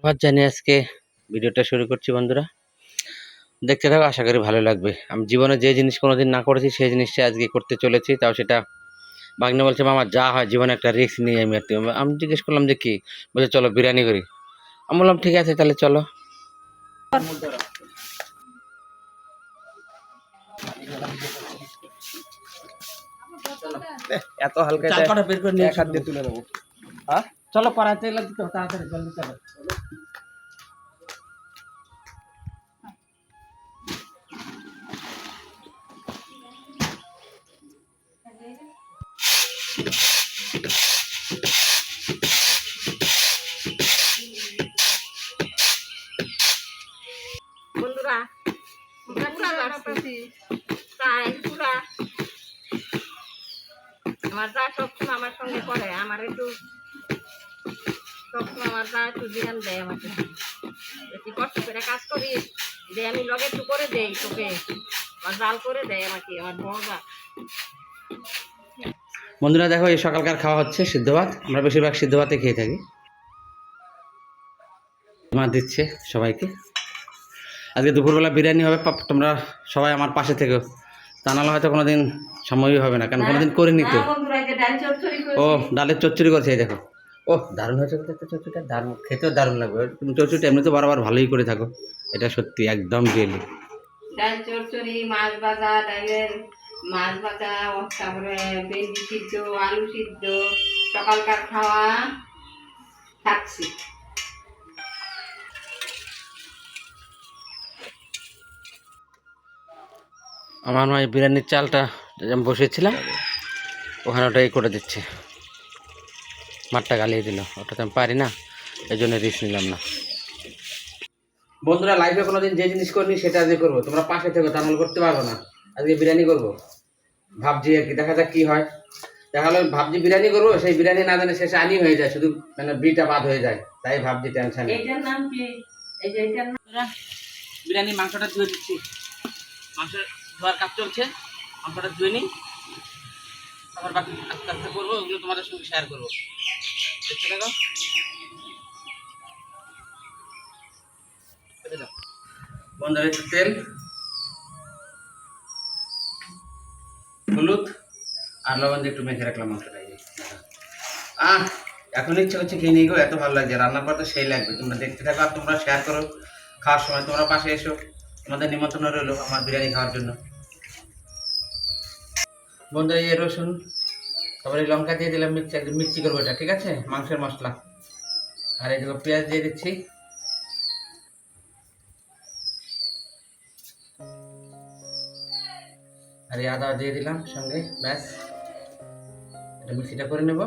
ধন্যবাদ জানিয়ে আজকে ভিডিওটা শুরু করছি বন্ধুরা। দেখতে থাকো, আশা করি ভালো লাগবে। আমি জীবনে যে জিনিস কোনোদিন না করেছি সেই জিনিসটা আজকে করতে চলেছি, তাও সেটা ভাগ্নে বলছে মামা যা হয় জীবনে একটা রিস্ক নিয়ে আমি জিজ্ঞেস করলাম যে কি, বলছে চলো বিরিয়ানি করি। আমি বললাম ঠিক আছে তাহলে চলো। এত হালকা চালটা বের করে নিয়ে এক হাত দিয়ে তুলে নেবো। হ্যাঁ চলো কড়াইতে এলে দিতে হবে, তাড়াতাড়ি জলদি চলো। বন্ধুরা তাই পুরা আমার যা সবসময় আমার সঙ্গে করে, আমার একটু সবসময় আমার যা একটু ধ্যান দেয়, আমাকে বেশি কষ্ট করে কাজ করি যে আমি লগে একটু করে দেই তোকে, আমার জাল করে দেয় আমাকে, আমার বড়রা। বন্ধুরা দেখো, এই সকালকার খাওয়া হচ্ছে সিদ্ধ ভাত। আমরা বেশিরভাগ সিদ্ধ ভাতে খেয়ে থাকি। মা দিচ্ছে সবাইকে। আজকে দুপুরবেলা বিরিয়ানি হবে, তোমরা সবাই আমার পাশে থেকো, তা নাহলে হয়তো কোনোদিন সময়ই হবে না, কারণ কোনোদিন করিনি তো। ও ডালের চচ্চড়ি করছে, এই দেখো। ও দারুণ হয়েছে দেখতে, চচ্চড়িটা দারুণ, খেতেও দারুণ লাগবে। তুমি চচ্চড়িটা এমনি তো বারবার ভালোই করে থাকো, এটা সত্যি একদম রিয়েলি। ডাল চচ্চড়ি, মাছ ভাজা, ডালের মাছ ভাজা, তারপরে ভেন্ডি সিদ্ধ, আলু সিদ্ধ, সকালকার খাওয়া খাচ্ছি। আমার মা এই বিরিয়ানির চালটা যেমন বসেছিলাম ওখানে ওটাই করে দিচ্ছে। মাঠটা গালিয়ে দিল, ওটা তো আমি পারি না, এই জন্য রিস্ক নিলাম না। বন্ধুরা লাইফে কোনোদিন যে জিনিস করিনি সেটা আজকে করবো, তোমরা পাশে থেকো, তা নাহলে করতে পারবো না। আজকে বিরিয়ানি করবো ভাবছি আর কি, দেখা যাক কি হয়। দেখা হলো ভাবছি বিরিয়ানি করবো, সেই বিরিয়ানি না জানে শেষে আনি হয়ে যায়, শুধু মানে বিটা বাদ হয়ে যায়, তাই ভাবছি টেনশন। এইটার নাম কি? এই যে এইটার নাম বিরিয়ানি মাংসটা ধুয়ে দিচ্ছি, মাংস ধোয়ার কাজ চলছে, মাংসটা ধুয়ে নিই, তারপর বাকি আস্তে আস্তে করবো, ওগুলো তোমাদের সঙ্গে শেয়ার করবো। দেখতে দেখো বন্ধুরা, একটু তেল, হলুদ আর লবণ দিয়ে একটু মেখে রাখলাম মাংসটা। এখন ইচ্ছে হচ্ছে খেয়ে নিয়ে গো, এত ভালো লাগছে, রান্নার পর তো সেই লাগবে। তোমরা দেখতে থাকো আর তোমরা শেয়ার করো। খাওয়ার সময় তোমরা পাশে এসো, তোমাদের নিমন্ত্রণ রইলো আমার বিরিয়ানি খাওয়ার জন্য। বন্ধুরা এই রসুন, তারপরে লঙ্কা দিয়ে দিলাম, মির্চি করবো এটা, ঠিক আছে, মাংসের মশলা। আর এই দেখো পেঁয়াজ দিয়ে দিচ্ছি, আর এই আদা দিয়ে দিলাম সঙ্গে, ব্যাস এটা মিক্সিটা করে নেব।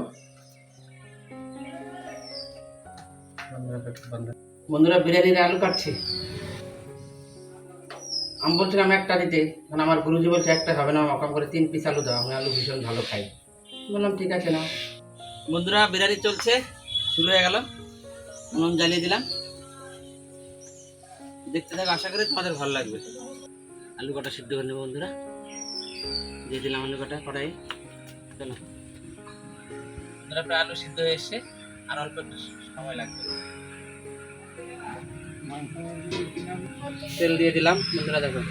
বন্ধুরা বিরিয়ানির আলু কাটছি, আমি বলছিলাম একটা দিতে, মানে আমার গুরুজি বলছে একটা হবে না, কম করে 3 পিস আলু দাও, আমি আলু ভীষণ ভালো খাই। বললাম ঠিক আছে না। বন্ধুরা বিরিয়ানি চলছে, শুরু হয়ে গেল, নুন জ্বালিয়ে দিলাম, দেখতে থাকো, আশা করি তোমাদের ভালো লাগবে। আলু কটা সিদ্ধ করে নেবো বন্ধুরা, দিয়ে দিলাম আলু কটা কড়াই। চলো বন্ধুরা, প্রায় আলু সিদ্ধ হয়ে এসছে, আর অল্প একটু সময় লাগবে। তেল দিয়ে দিলাম বন্ধুরা, দেখো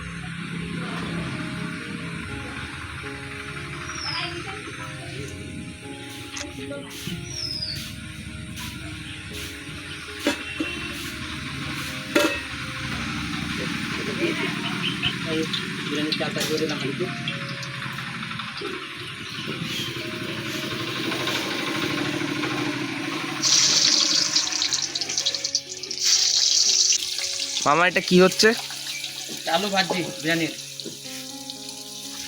বিরিয়ানির চালটা দিয়ে দিলাম হালকা। মামা এটা কি হচ্ছে? আলু ভাজি বিরিয়ানির,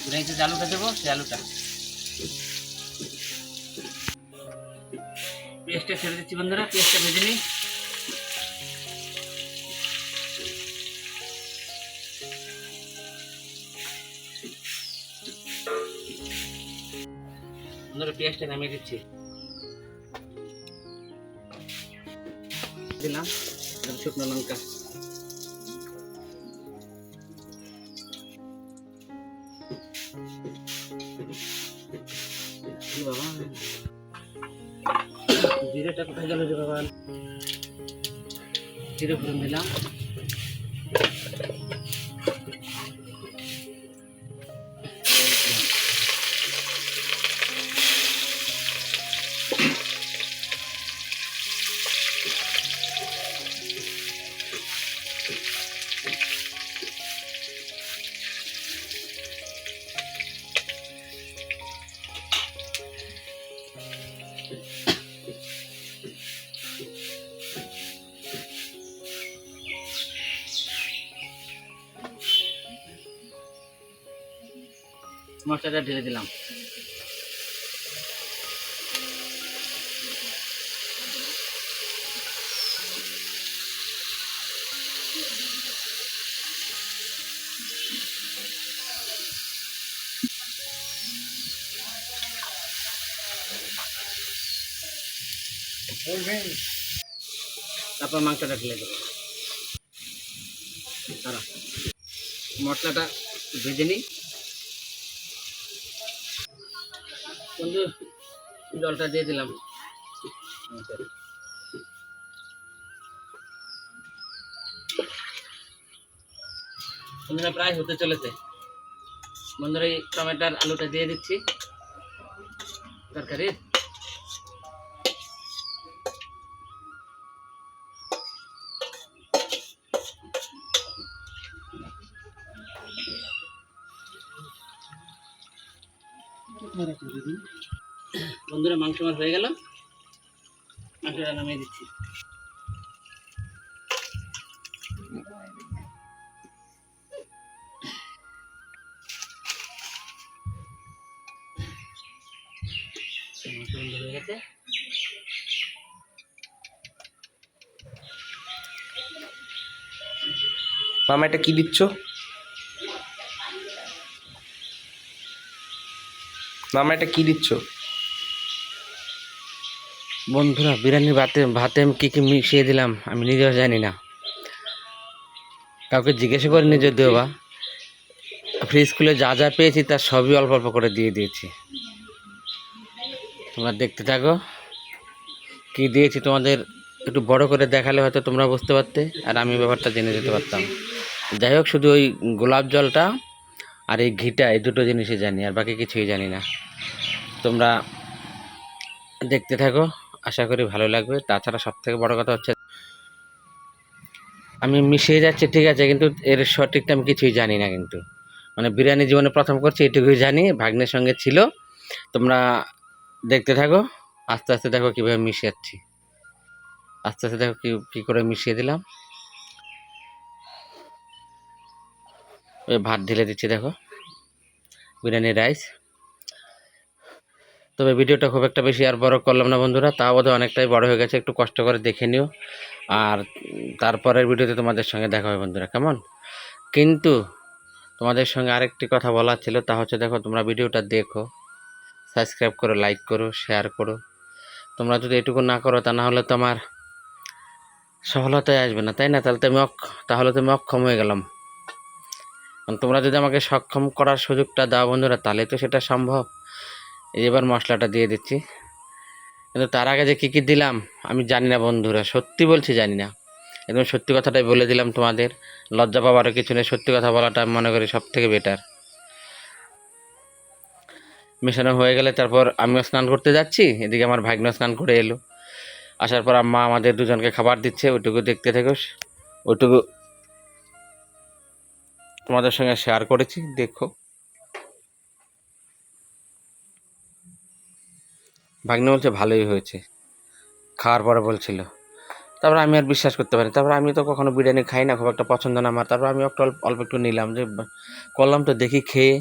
বিরিয়ানিতে যে আলুটা দেবো সেই আলুটা। পেঁয়াজটা ছেড়ে দিচ্ছি বন্ধুরা, পেঁয়াজটা ভেজে নিই। বন্ধুরা পেঁয়াজটা নামিয়ে দিচ্ছি, দিলাম শুকনো লঙ্কা, জিরেটা কোথায় গেল যে বাবা, জিরে ফোড়ন দিলাম, মশলাটা ঢেলে দিলাম। তারপর মাংসটা ঢেলে দেবো। দাঁড়া, মশলাটা ভেজে নিই। বন্ধু জলটা দিয়ে দিলাম। বন্ধুরা প্রায় হতে চলেছে। বন্ধুরা এই টমেটোর আলুটা দিয়ে দিচ্ছি তরকারি। বন্ধুরা মাংস আমার হয়ে গেল, মাংসটা নামিয়ে দিচ্ছি। মাংস বন্ধু হয়ে গেছে। মামা এটা কি দিচ্ছ? মামা এটা কি দিচ্ছ? বন্ধুরা বিরিয়ানির ভাতে আমি কী কী মিশিয়ে দিলাম আমি নিজেও জানি না, কাউকে জিজ্ঞাসা করিনি যদিও বা। ফ্রিজ খুলে যা যা পেয়েছি তার সবই অল্প অল্প করে দিয়ে দিয়েছি। তোমরা দেখতে থাকো কি দিয়েছি, তোমাদের একটু বড় করে দেখালে হয়তো তোমরা বুঝতে পারতে আর আমি ব্যাপারটা জেনে যেতে পারতাম। যাই হোক, শুধু ওই গোলাপ জলটা আর এই ঘিটা, এই দুটো জিনিসই জানি, আর বাকি কিছুই জানি না। তোমরা দেখতে থাকো, আশা করি ভালো লাগবে। তাছাড়া সবথেকে বড় কথা হচ্ছে আমি মিশিয়ে যাচ্ছি ঠিক আছে, কিন্তু এর সঠিকটা আমি কিছুই জানি না। কিন্তু মানে বিরিয়ানি জীবনে প্রথম করছি, এটুকুই জানি। ভাগ্নের সঙ্গে ছিল। তোমরা দেখতে থাকো, আস্তে আস্তে দেখো কীভাবে মিশিয়েছি। আস্তে আস্তে দেখো কী করে মিশিয়ে দিলাম। ওই ভাত ঢেলে দিচ্ছি, দেখো বিরিয়ানি রাইস। তবে ভিডিওটা খুব একটা বেশি আর বড় করলাম না বন্ধুরা, তা বোধহয় অনেকটাই বড় হয়ে গেছে। একটু কষ্ট করে দেখে নিও, আর তারপরের ভিডিওতে তোমাদের সঙ্গে দেখা হবে বন্ধুরা, কেমন? কিন্তু তোমাদের সঙ্গে আরেকটি কথা বলার ছিল, তা হচ্ছে দেখো তোমরা ভিডিওটা দেখো, সাবস্ক্রাইব করো, লাইক করো, শেয়ার করো। তোমরা যদি এটুকু না করো তা না হলে তো আমার সফলতায় আসবে না, তাই না? তাহলে তো আমি অক্ষম হয়ে গেলাম। তোমরা যদি আমাকে সক্ষম করার সুযোগটা দাও বন্ধুরা, তাহলে তো সেটা সম্ভব। এবার মশলাটা দিয়ে দিচ্ছি, কিন্তু তার আগে যে কী কী দিলাম আমি জানি না বন্ধুরা, সত্যি বলছি জানি না। একদম সত্যি কথাটাই বলে দিলাম তোমাদের, লজ্জা পাওয়ারও কিছু নেই। সত্যি কথা বলাটা আমি মনে করি সব থেকে বেটার। মেশানো হয়ে গেলে তারপর আমিও স্নান করতে যাচ্ছি, এদিকে আমার ভাগ্নে স্নান করে এলো। আসার পর আম্মা আমাদের দুজনকে খাবার দিচ্ছে, ওইটুকু দেখতে থেকো। ওইটুকু তোমাদের সঙ্গে শেয়ার করেছি, দেখো। ভাগ্নে বলছে ভালোই হয়েছে, খাওয়ার পরে বলছিল। তারপর আমি আর বিশ্বাস করতে পারি। তারপর আমি তো কখনো বিরিয়ানি খাই না, খুব একটা পছন্দ না আমার। তারপর আমি একটু অল্প একটু নিলাম, যে করলাম তো দেখি খেয়ে,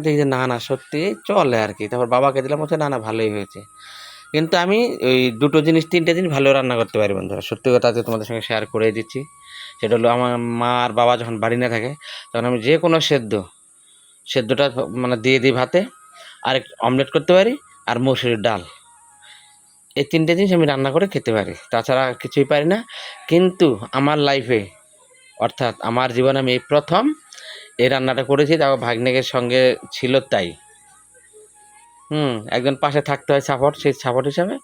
দেখি যে না না সত্যি চলে আর কি। তারপর বাবাকে দিলাম, বলছে না না ভালোই হয়েছে। কিন্তু আমি ওই তিনটে জিনিস ভালো রান্না করতে পারি বন্ধুরা, সত্যি কথা আজকে তোমাদের সঙ্গে শেয়ার করে দিচ্ছি। সেটা হলো, আমার মা আর বাবা যখন বাড়ি না থাকে তখন আমি যে কোনো সেদ্ধটা মানে দিয়ে দিই ভাতে, আর অমলেট করতে পারি, আর মসুরির ডাল। এই তিনটে জিনিস আমি রান্না করে খেতে পারি, তাছাড়া কিছুই পারি না। কিন্তু আমার লাইফে, অর্থাৎ আমার জীবনে আমি এই প্রথম এই রান্নাটা করেছি, তাও ভাগ্নেকের সঙ্গে ছিল তাই। একজন পাশে থাকতে হয় সাপোর্ট, সেই সাপোর্ট হিসাবে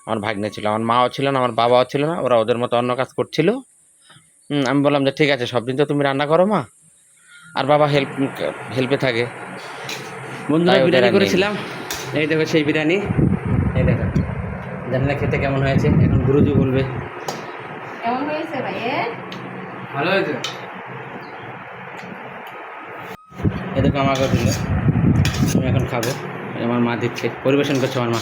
আমার ভাগ্নে ছিল। আমার মাও ছিল না, আমার বাবাও ছিল না, ওরা ওদের মতো অন্য কাজ করছিল। আমি বললাম যে ঠিক আছে, সব দিন তো তুমি রান্না করো মা, আর বাবা হেল্পে থাকে। বন্ধুরা তাই ওদের বিরিয়ানি আর নেই। করেছিলাম, এই দেখো সেই বিরিয়ানি, এই দেখো, জানি না খেতে কেমন হয়েছে, এখন গুরুজি বলবে। কেমন হয়েছে ভাই? ভালো হয়েছে। এ দেখো আমাকে দিল, আমি এখন খাবো, এই আমার মা দিচ্ছে, পরিবেশন করছে আমার মা।